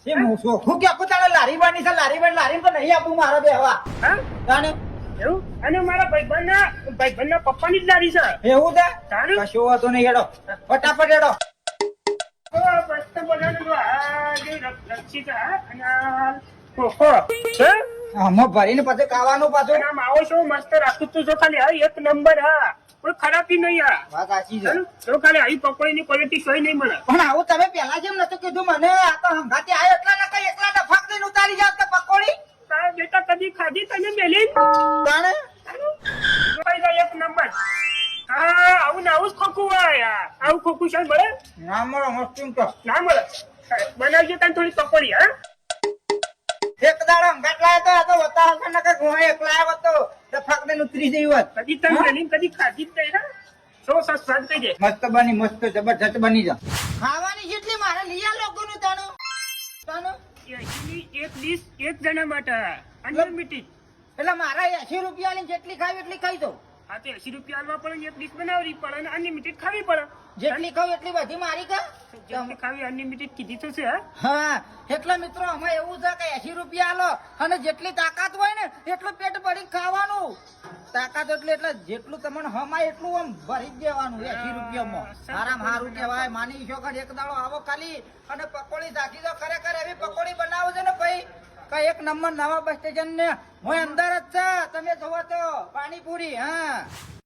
એમ હું શું કે તારે લારી બની છે લારી તો નહીં આપું મારા બેહવા હા તાને એવું અને મારા ભાઈબંધના પપ્પાની જ લારી છે એવું છે તારે કશો વાતો નહીં હેડો ફટાફટ હેડો તો મસ્ત બધાને જો આ જે રક્ષિત અને આ કોકો હે આમાં ભરીને પછી ખાવાનું પાછું અને આ માવો શું મસ્ત રાખું તું જો ખાલી હા એક નંબર હા કોઈ ખરાબી નહીં આ વાત સાચી છે જો ખાલી આવી પકોડીની ક્વોલિટી સોય નહીં મળે પણ આવું તમે પેલા જેમ નતું કીધું મને આ તો હંગાતી આવ્યો એટલા ના કઈ એકલા ડફાક દઈને ઉતારી જાવ તો પકોડી તારા બેટા કદી ખાધી તને મેલી તાણે જોઈ જાય એક નંબર હા આવું ને આવું જ ખોખું હોય આવું ખોખું છે મળે ના મળો મસ્તી તો ના મળે બનાવજો તને થોડી પકોડી હા એક દાડો હંગાત લાયો તો વતા હશે ને કે હું એકલા આવ્યો તો ડફાક દઈને ઉતરી જઈ હોત કદી તને મેલી કદી ખાધી જ નહીં હા સો સ્વાદ થઈ જાય મસ્ત બની મસ્ત જબરજસ્ત બની જા ખાવાની જેટલી મારે લીયા લોકોનું તાણું તાણું એક ડીશ એક જણા માટે અનલિમિટેડ એટલે મારા 80 રૂપિયાની જેટલી ખાવી એટલી ખાઈ દઉં હા તો 80 રૂપિયા આલવા પડે એક ડીશ બનાવવી પડે અને અનલિમિટેડ ખાવી પડે જેટલી ખાવ એટલી બધી મારી કા જેટલી ખાવી અનલિમિટેડ કીધી તો છે હા હા એટલે મિત્રો અમે એવું છે કે 80 રૂપિયા આલો અને જેટલી તાકાત હોય ને એટલું પેટ ભરી ખાવાનું તાકાત એટલે જેટલું તમને હમાય એટલું આમ ભરી જ દેવાનું 80 રૂપિયામાં આરામ સારું કહેવાય માની છો કે એક દાડો આવો ખાલી અને પકોડી રાખી દો ખરેખર એવી પકોડી બનાવો છો ને ભાઈ કઈ એક નંબર નવા બસ સ્ટેશન ને હું અંદર જ છે તમે જોવો તો પાણીપુરી હા